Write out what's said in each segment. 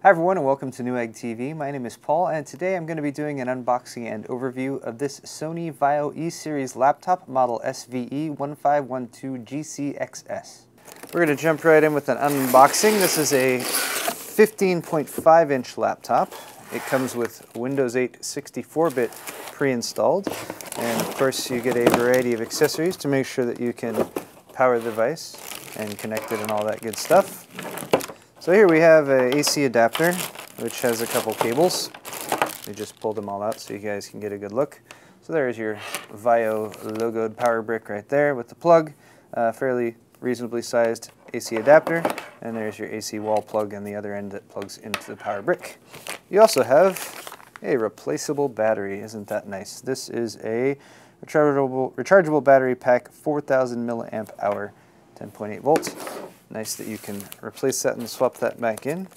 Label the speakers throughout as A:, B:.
A: Hi everyone and welcome to Newegg TV. My name is Paul and today I'm going to be doing an unboxing and overview of this Sony Vaio E-Series laptop model SVE1512GCXS. We're going to jump right in with an unboxing. This is a 15.5-inch laptop. It comes with Windows 8 64-bit pre-installed, and of course you get a variety of accessories to make sure that you can power the device and connect it and all that good stuff. So here we have an AC adapter, which has a couple cables. We just pulled them all out so you guys can get a good look. So there's your Vaio logoed power brick right there with the plug, fairly reasonably sized AC adapter, and there's your AC wall plug on the other end that plugs into the power brick. You also have a replaceable battery. Isn't that nice? This is a rechargeable battery pack, 4,000 milliamp hour, 10.8 volts. Nice that you can replace that and swap that back in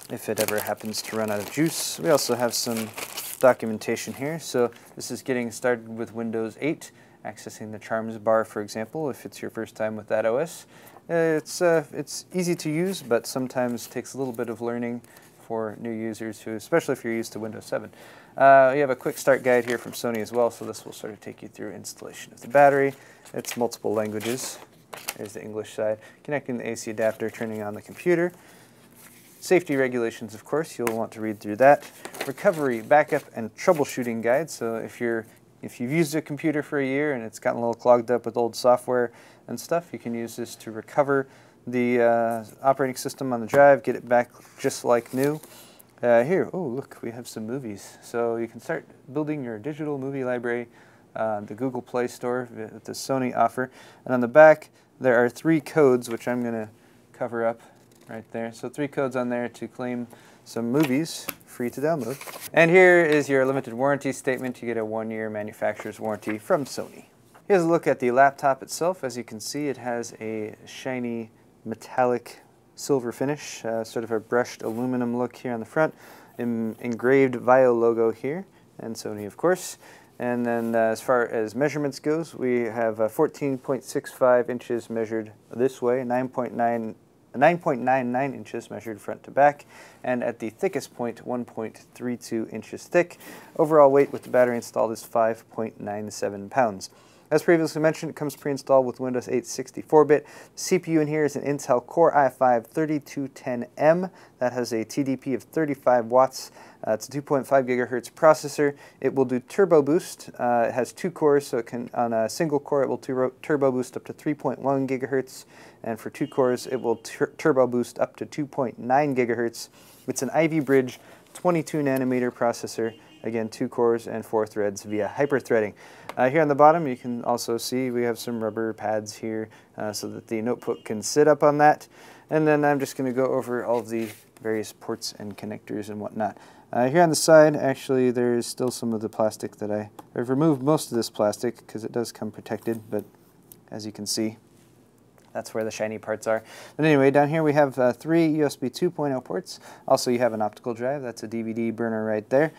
A: if it ever happens to run out of juice. We also have some documentation here. So this is getting started with Windows 8, accessing the Charms bar, for example, if it's your first time with that OS. It's easy to use, but sometimes takes a little bit of learning for new users, especially if you're used to Windows 7. You have a quick start guide here from Sony as well, so this will sort of take you through installation of the battery. It's multiple languages. There's the English side. Connecting the AC adapter, turning on the computer. Safety regulations, of course, you'll want to read through that. Recovery, backup, and troubleshooting guide. So if you've used a computer for a year and it's gotten a little clogged up with old software and stuff, you can use this to recover the operating system on the drive, get it back just like new. Here, oh look, we have some movies. So you can start building your digital movie library, the Google Play Store with the Sony offer. And on the back, there are 3 codes, which I'm going to cover up right there. So 3 codes on there to claim some movies free to download. And here is your limited warranty statement. You get a 1-year manufacturer's warranty from Sony. Here's a look at the laptop itself. As you can see, it has a shiny metallic silver finish, sort of a brushed aluminum look here on the front, engraved Vaio logo here, and Sony, of course. And then as far as measurements goes, we have 14.65 inches measured this way, 9.99 inches measured front to back, and at the thickest point, 1.32 inches thick. Overall weight with the battery installed is 5.97 pounds. As previously mentioned, it comes pre-installed with Windows 8 64-bit. CPU in here is an Intel Core i5-3210M. That has a TDP of 35 watts. It's a 2.5 gigahertz processor. It will do turbo boost. It has 2 cores, so it can, on a single core it will turbo boost up to 3.1 gigahertz, and for 2 cores it will turbo boost up to 2.9 gigahertz. It's an Ivy Bridge 22 nanometer processor. Again, 2 cores and 4 threads via hyper-threading. Here on the bottom, you can also see we have some rubber pads here so that the notebook can sit up on that. And then I'm just going to go over all of the various ports and connectors and whatnot. Here on the side, actually, there's still some of the plastic that I've removed most of this plastic because it does come protected, but as you can see, that's where the shiny parts are. But anyway, down here we have 3 USB 2.0 ports. Also, you have an optical drive. That's a DVD burner right there.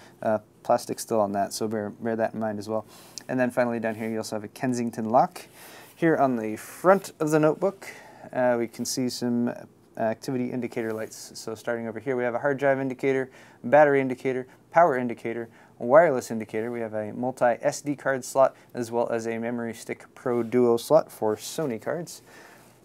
A: Plastic still on that, so bear that in mind as well. And then finally down here you also have a Kensington lock. Here on the front of the notebook, we can see some activity indicator lights. So starting over here, we have a hard drive indicator, battery indicator, power indicator, a wireless indicator. We have a multi-SD card slot as well as a Memory Stick Pro Duo slot for Sony cards.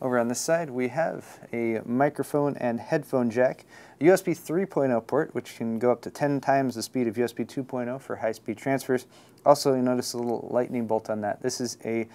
A: Over on this side, we have a microphone and headphone jack, a USB 3.0 port, which can go up to 10 times the speed of USB 2.0 for high-speed transfers. Also, you notice a little lightning bolt on that. This is a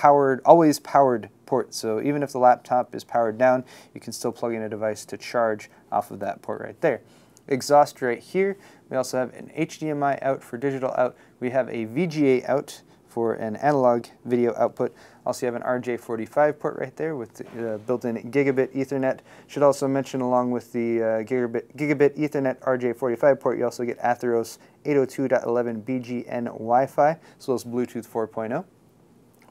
A: always powered port, so even if the laptop is powered down, you can still plug in a device to charge off of that port right there. Exhaust right here. We also have an HDMI out for digital out. We have a VGA out for an analog video output. Also, you have an RJ45 port right there with built-in gigabit Ethernet. Should also mention, along with the gigabit Ethernet RJ45 port, you also get Atheros 802.11 BGN Wi-Fi, as well as Bluetooth 4.0.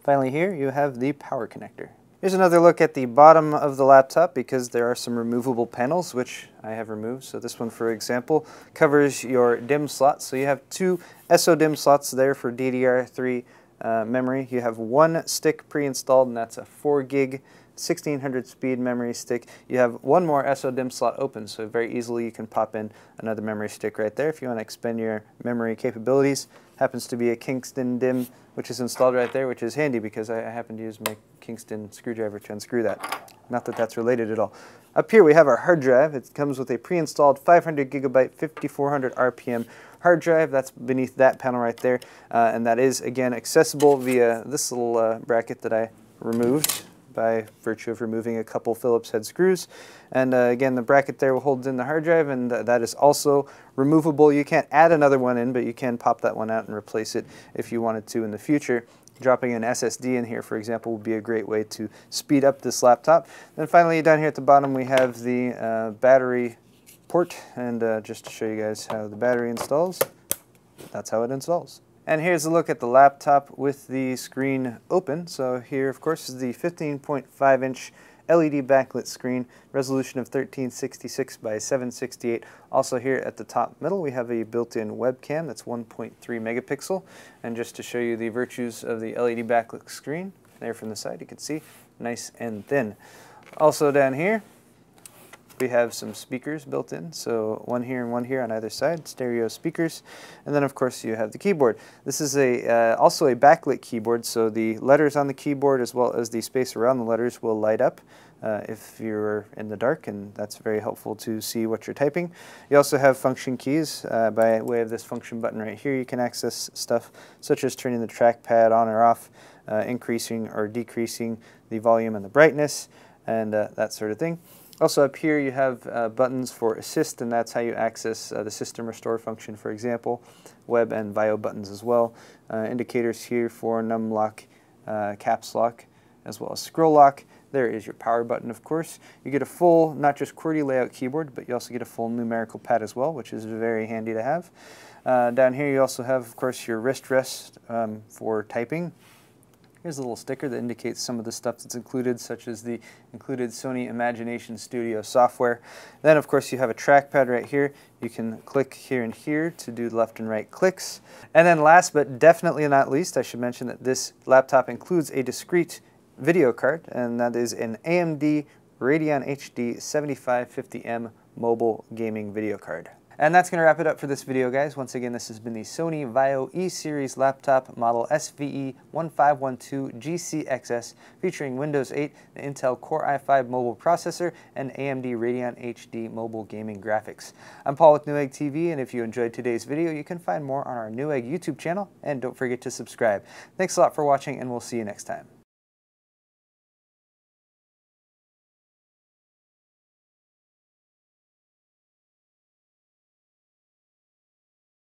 A: Finally here, you have the power connector. Here's another look at the bottom of the laptop because there are some removable panels, which I have removed. So this one, for example, covers your DIMM slots. So you have 2 SODIMM slots there for DDR3 memory. You have 1 stick pre-installed, and that's a 4 gig 1600 speed memory stick. You have one more SODIMM slot open, so very easily you can pop in another memory stick right there if you want to expand your memory capabilities. Happens to be a Kingston DIMM, which is installed right there, which is handy because I happen to use my Kingston screwdriver to unscrew that. Not that that's related at all. Up here we have our hard drive. It comes with a pre-installed 500 gigabyte, 5400 RPM hard drive. That's beneath that panel right there, and that is again accessible via this little bracket that I removed by virtue of removing a couple Phillips head screws. And again, the bracket there will hold in the hard drive, and that is also removable. You can't add another one in, but you can pop that one out and replace it if you wanted to in the future. Dropping an SSD in here, for example, would be a great way to speed up this laptop. Then finally, down here at the bottom, we have the battery port, and just to show you guys how the battery installs, that's how it installs. And here's a look at the laptop with the screen open. So here, of course, is the 15.5-inch LED backlit screen, resolution of 1366 by 768. Also here at the top middle, we have a built-in webcam that's 1.3 megapixel. And just to show you the virtues of the LED backlit screen, there from the side, you can see, nice and thin. Also down here, we have some speakers built in, so one here and one here on either side, stereo speakers. And then of course you have the keyboard. This is also a backlit keyboard, so the letters on the keyboard as well as the space around the letters will light up if you're in the dark, and that's very helpful to see what you're typing. You also have function keys. By way of this function button right here, you can access stuff such as turning the trackpad on or off, increasing or decreasing the volume and the brightness, and that sort of thing. Also up here you have buttons for assist, and that's how you access the system restore function, for example. Web and VIO buttons as well. Indicators here for num lock, caps lock, as well as scroll lock. There is your power button, of course. You get a full, not just QWERTY layout keyboard, but you also get a full numerical pad as well, which is very handy to have. Down here you also have, of course, your wrist rest for typing. Here's a little sticker that indicates some of the stuff that's included, such as the included Sony Imagination Studio software. Then, of course, you have a trackpad right here. You can click here and here to do left and right clicks. And then last but definitely not least, I should mention that this laptop includes a discrete video card, and that is an AMD Radeon HD 7550M mobile gaming video card. And that's going to wrap it up for this video, guys. Once again, this has been the Sony VAIO E-Series laptop model SVE1512GCXS featuring Windows 8, the Intel Core i5 mobile processor, and AMD Radeon HD mobile gaming graphics. I'm Paul with Newegg TV, and if you enjoyed today's video, you can find more on our Newegg YouTube channel, and don't forget to subscribe. Thanks a lot for watching, and we'll see you next time.